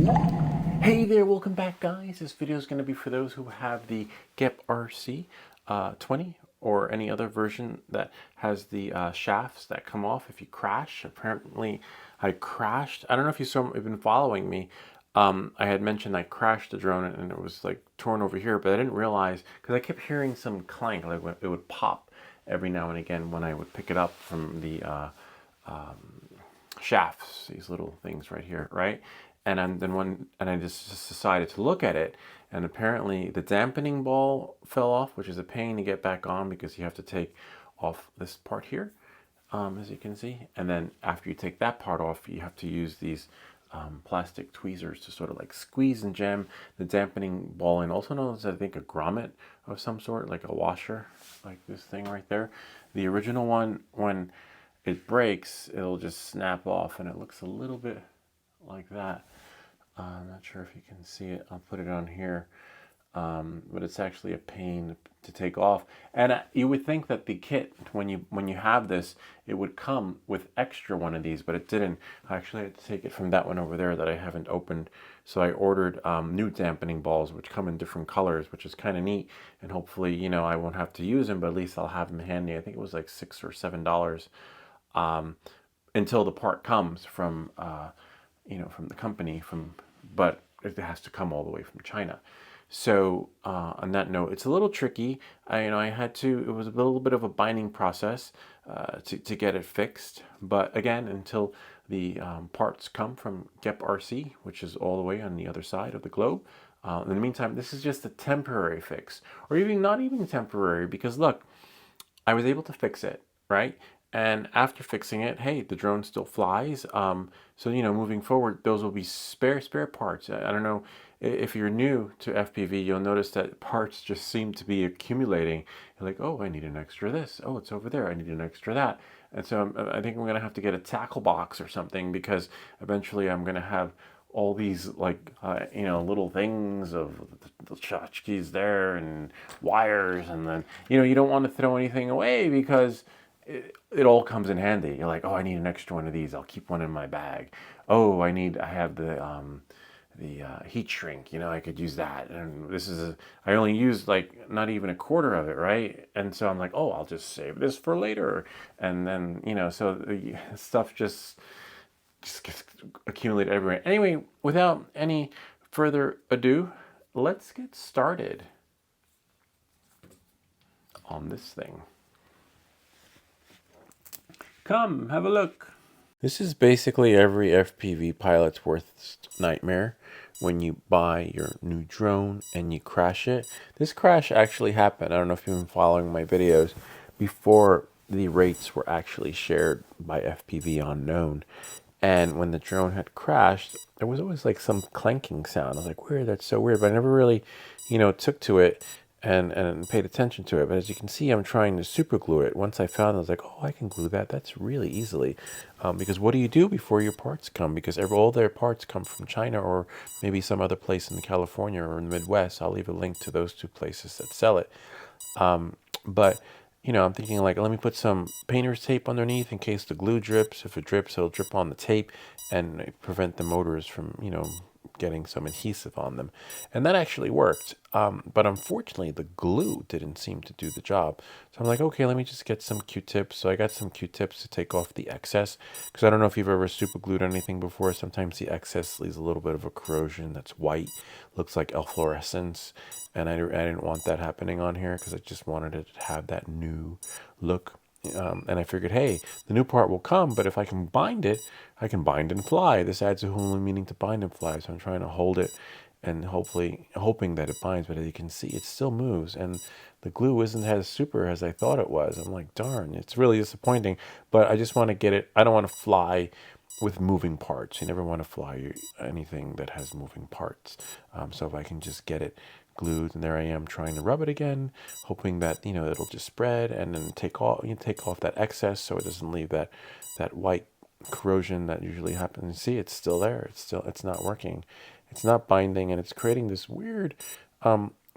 Hey there, welcome back guys. This video is going to be for those who have the GEPRC 20 or any other version that has the shafts that come off if you crash. Apparently I crashed. I don't know if you've been following me. I had mentioned I crashed the drone and it was like torn over here, but I didn't realize because I kept hearing some clank, like it would pop every now and again when I would pick it up from the shafts, these little things right here, right? And I just decided to look at it, and apparently the dampening ball fell off, which is a pain to get back on because you have to take off this part here, as you can see. And then after you take that part off, you have to use these plastic tweezers to sort of like squeeze and jam the dampening ball in, also known as I think a grommet of some sort, like a washer, like this thing right there. The original one, when it breaks, it'll just snap off, and it looks a little bit like that. I'm not sure if you can see it. I'll put it on here, but it's actually a pain to take off. And you would think that the kit, when you have this, it would come with extra one of these, but it didn't. I actually had to take it from that one over there that I haven't opened. So I ordered new dampening balls, which come in different colors, which is kind of neat. And hopefully, you know, I won't have to use them, but at least I'll have them handy. I think it was like $6 or $7 until the part comes from you know, from the company, but it has to come all the way from China. So on that note, it's a little tricky. It was a little bit of a binding process to get it fixed. But again, until the parts come from GEPRC, which is all the way on the other side of the globe. In the meantime, this is just a temporary fix, or even not even temporary, because look, I was able to fix it, right? And after fixing it, hey, the drone still flies. So, you know, moving forward, those will be spare parts. I don't know if you're new to FPV, you'll notice that parts just seem to be accumulating. You're like, oh, I need an extra this. Oh, it's over there. I need an extra that. And so I think I'm going to have to get a tackle box or something, because eventually I'm going to have all these like you know, little things of the tchotchkes there and wires, and then, you know, you don't want to throw anything away because it all comes in handy. You're like, oh, I need an extra one of these. I'll keep one in my bag. Oh, I have the heat shrink. You know, I could use that. And I only used like not even a quarter of it, right? And so I'm like, oh, I'll just save this for later. And then, you know, so the stuff just gets accumulated everywhere. Anyway, without any further ado, let's get started on this thing. Come, have a look. This is basically every FPV pilot's worst nightmare when you buy your new drone and you crash it. This crash actually happened, I don't know if you've been following my videos, before the rates were actually shared by fpvunknown. And when the drone had crashed, there was always like some clanking sound. I was like, weird, that's so weird. But I never really, you know, took to it and paid attention to it. But as you can see, I'm trying to super glue it. Once I found it, I was like, oh, I can glue that. That's really easily. Because what do you do before your parts come? Because all their parts come from China or maybe some other place in California or in the Midwest. I'll leave a link to those two places that sell it. But you know, I'm thinking like, let me put some painter's tape underneath in case the glue drips. If it drips, it'll drip on the tape and prevent the motors from, you know, getting some adhesive on them. And that actually worked. But unfortunately, the glue didn't seem to do the job. So I'm like, okay, let me just get some Q-tips. So I got some Q-tips to take off the excess, because I don't know if you've ever super glued anything before. Sometimes the excess leaves a little bit of a corrosion that's white, looks like efflorescence. And I didn't want that happening on here, because I just wanted it to have that new look. And I figured, hey, the new part will come, but if I can bind it, I can bind and fly. This adds a whole new meaning to bind and fly. So I'm trying to hold it and hoping that it binds. But as you can see, it still moves. And the glue isn't as super as I thought it was. I'm like, darn, it's really disappointing. But I just want to get it. I don't want to fly with moving parts. You never want to fly anything that has moving parts. So if I can just get it glued, and there I am trying to rub it again, hoping that, you know, it'll just spread and then take off that excess so it doesn't leave that white corrosion that usually happens. See, it's still there. It's not working. It's not binding, and it's creating this weird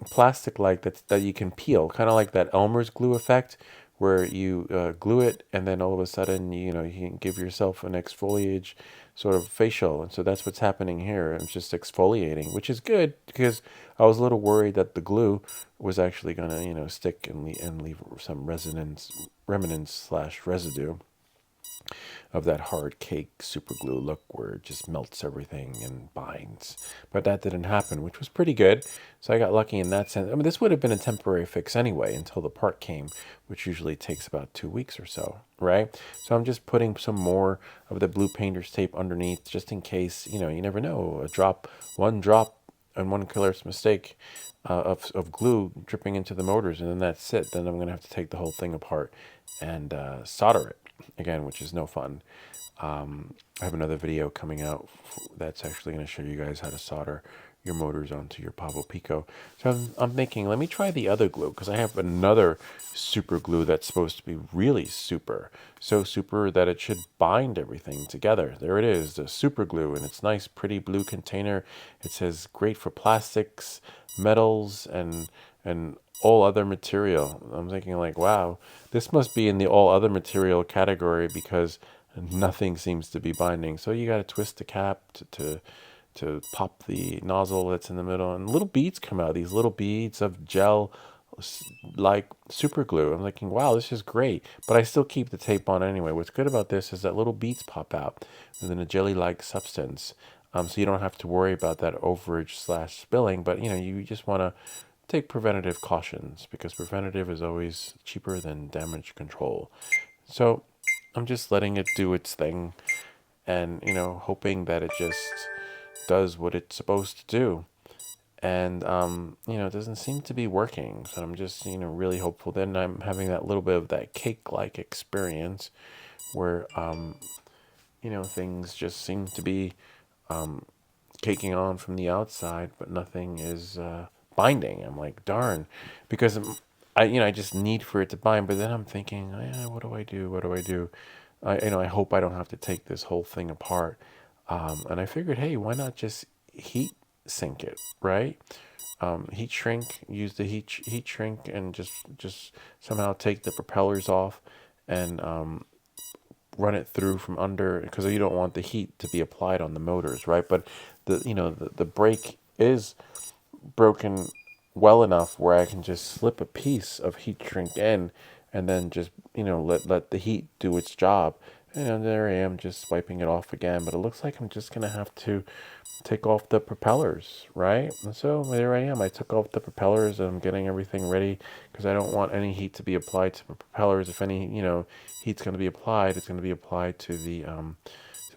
plastic like that you can peel, kind of like that Elmer's glue effect, where you glue it, and then all of a sudden, you can give yourself an exfoliate sort of facial. And so that's what's happening here. I'm just exfoliating, which is good because I was a little worried that the glue was actually going to, stick and leave some remnants slash residue of that hard cake super glue look where it just melts everything and binds. But that didn't happen, which was pretty good. So I got lucky in that sense. I mean, this would have been a temporary fix anyway until the part came, which usually takes about 2 weeks or so, right? So I'm just putting some more of the blue painter's tape underneath just in case, you never know, one drop and one careless mistake of glue dripping into the motors, and then that's it. Then I'm going to have to take the whole thing apart and solder it again, which is no fun. I have another video coming out that's actually going to show you guys how to solder your motors onto your Pavo Pico. So I'm thinking, let me try the other glue, because I have another super glue that's supposed to be really super. So super that it should bind everything together. There it is, the super glue, and it's nice, pretty blue container. It says great for plastics, metals, and all other material. I'm thinking like, wow, this must be in the all other material category because nothing seems to be binding. So you got to twist the cap to pop the nozzle that's in the middle, and little beads come out, these little beads of gel like super glue. I'm thinking, wow, this is great, but I still keep the tape on anyway. What's good about this is that little beads pop out within a jelly-like substance, so you don't have to worry about that overage slash spilling, but you just want to take preventative cautions, because preventative is always cheaper than damage control. So I'm just letting it do its thing, and hoping that it just does what it's supposed to do. And it doesn't seem to be working, so I'm just really hopeful. Then I'm having that little bit of that cake-like experience where things just seem to be caking on from the outside, but nothing is binding. I'm like, darn, because I just need for it to bind. But then I'm thinking, what do I do? What do I do? I hope I don't have to take this whole thing apart. And I figured, hey, why not just heat sink it, right? Heat shrink, use the heat shrink, and just somehow take the propellers off and run it through from under, because you don't want the heat to be applied on the motors, right? But the brake is broken well enough where I can just slip a piece of heat shrink in, and then just let the heat do its job. And there I am, just wiping it off again. But it looks like I'm just gonna have to take off the propellers, right? And so there I am. I took off the propellers, and I'm getting everything ready, because I don't want any heat to be applied to the propellers. If any heat's going to be applied, it's going to be applied to the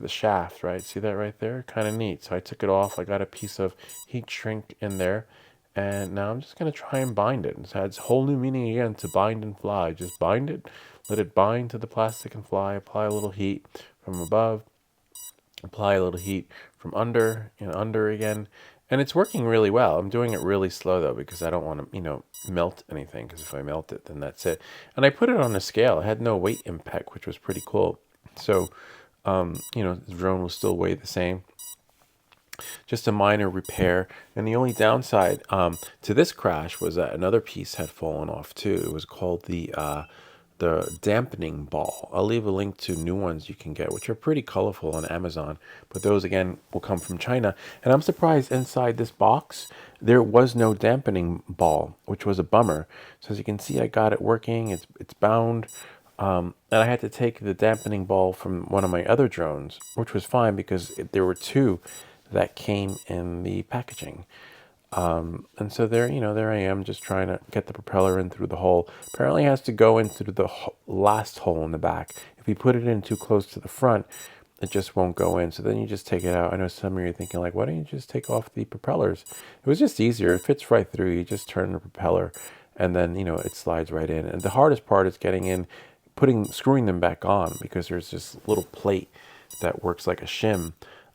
shaft, right? See that right there? Kind of neat. So I took it off. I got a piece of heat shrink in there, and now I'm just going to try and bind it. It adds whole new meaning again to bind and fly. Just bind it, let it bind to the plastic and fly. Apply a little heat from above, apply a little heat from under and under again. And it's working really well. I'm doing it really slow though, because I don't want to, melt anything, because if I melt it, then that's it. And I put it on a scale. It had no weight impact, which was pretty cool. So, the drone will still weigh the same. Just a minor repair. And the only downside to this crash was that another piece had fallen off too. It was called the dampening ball. I'll leave a link to new ones you can get, which are pretty colorful on Amazon, but those again will come from China. And I'm surprised inside this box there was no dampening ball, which was a bummer. So as you can see, I got it working. It's bound, and I had to take the dampening ball from one of my other drones, which was fine because there were two that came in the packaging. And so there I am, just trying to get the propeller in through the hole. Apparently it has to go in through the last hole in the back. If you put it in too close to the front, it just won't go in. So then you just take it out. I know some of you are thinking like, why don't you just take off the propellers? It was just easier. It fits right through. You just turn the propeller, and then, it slides right in. And the hardest part is getting in, screwing them back on, because there's this little plate that works like a shim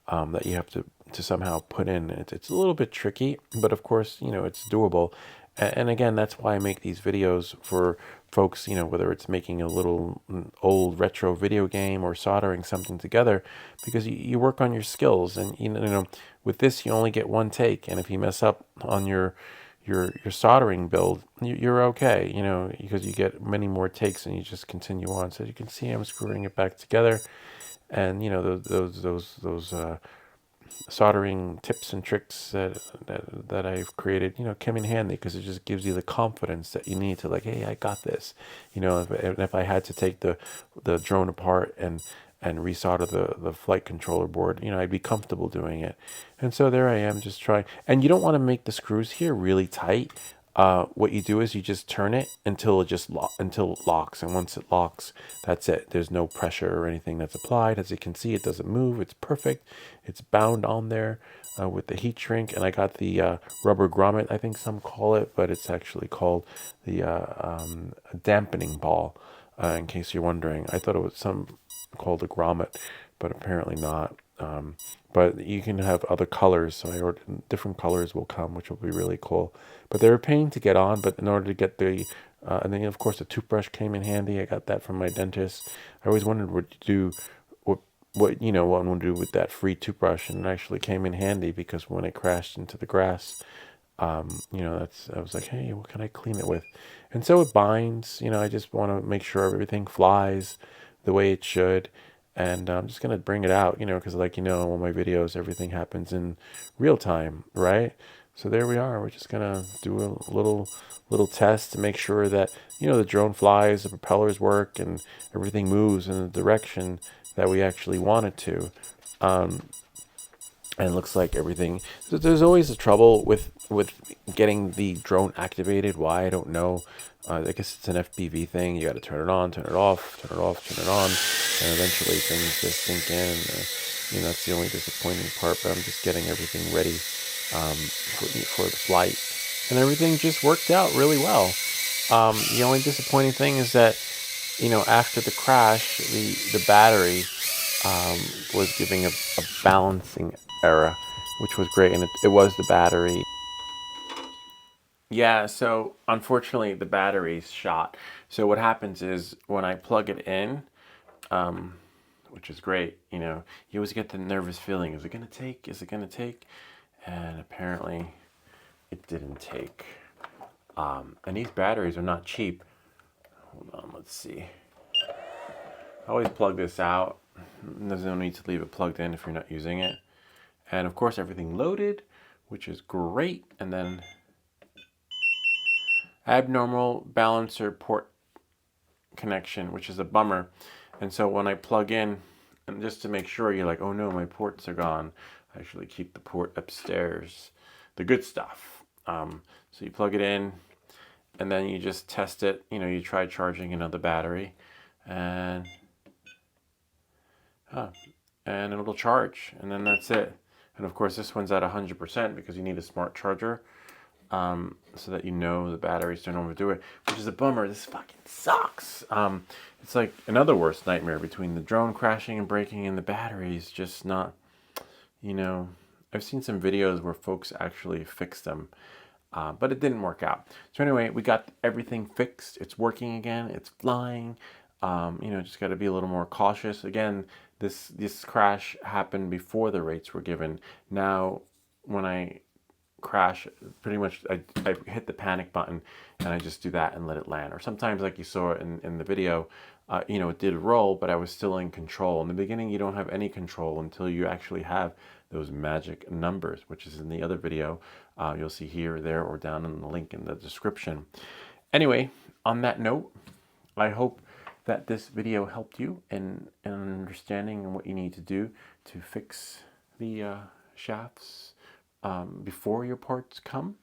that you have to somehow put in. It's a little bit tricky, but of course, it's doable. And again, that's why I make these videos for folks, whether it's making a little old retro video game or soldering something together, because you work on your skills. And, with this, you only get one take. And if you mess up on your your soldering build, you're okay, you know, because you get many more takes and you just continue on. So you can see I'm screwing it back together, and you know those soldering tips and tricks that I've created, you know, come in handy because it just gives you the confidence that you need to, like, hey, I got this. You know, if I had to take the drone apart and resolder the flight controller board, you know, I'd be comfortable doing it. And so there I am, just trying. And you don't want to make the screws here really tight. What you do is you just turn it until it until it locks, and once it locks, that's it. There's no pressure or anything that's applied. As you can see, it doesn't move. It's perfect. It's bound on there with the heat shrink, and I got the rubber grommet, I think some call it, but it's actually called the dampening ball. In case you're wondering, I thought it was some called a grommet, but apparently not. But you can have other colors, so I ordered different colors will come, which will be really cool. But they're a pain to get on, but in order to get the and then of course the toothbrush came in handy. I got that from my dentist. I always wondered what to do, what you know, what one would do with that free toothbrush, and it actually came in handy because when it crashed into the grass, you know, I was like, hey, what can I clean it with? And so it binds. You know, I just want to make sure everything flies the way it should. And I'm just gonna bring it out, you know, because like, you know, in all my videos, everything happens in real time, right? So there we are. We're just gonna do a little test to make sure that, you know, the drone flies, the propellers work, and everything moves in the direction that we actually want it to. And it looks like everything. So there's always a trouble with getting the drone activated. Why, I don't know. I guess it's an FPV thing. You got to turn it on, turn it off, turn it off, turn it on, and eventually things just sink in. You know, that's the only disappointing part. But I'm just getting everything ready for the flight, and everything just worked out really well. The only disappointing thing is that, you know, after the crash, the battery was giving a balancing error, which was great, and it was the battery. Yeah, so unfortunately the battery's shot. So what happens is when I plug it in, which is great, you know, you always get the nervous feeling, is it gonna take? Is it gonna take? And apparently it didn't take. And these batteries are not cheap. Hold on, let's see. I always plug this out. There's no need to leave it plugged in if you're not using it. And of course everything loaded, which is great. And then abnormal balancer port connection, which is a bummer. And so when I plug in, and just to make sure, you're like, oh no, my ports are gone, I actually keep the port upstairs, the good stuff. So you plug it in, and then you just test it. You know, you try charging another battery, and it'll charge, and then that's it. And of course this one's at 100% because you need a smart charger, so that you know the batteries don't overdo it, which is a bummer. This fucking sucks. It's like another worst nightmare between the drone crashing and breaking and the batteries just not, you know, I've seen some videos where folks actually fixed them, but it didn't work out. So anyway, we got everything fixed. It's working again. It's flying. You know, just got to be a little more cautious. Again, this crash happened before the rates were given. Now, when I crash, pretty much I hit the panic button and I just do that and let it land. Or sometimes, like you saw in the video, you know, it did roll, but I was still in control. In the beginning, you don't have any control until you actually have those magic numbers, which is in the other video. You'll see here, there, or down in the link in the description. Anyway, on that note, I hope that this video helped you in understanding what you need to do to fix the shafts before your parts come.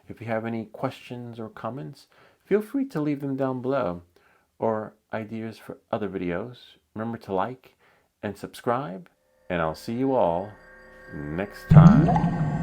If you have any questions or comments, feel free to leave them down below, or ideas for other videos. Remember to like and subscribe, and I'll see you all next time.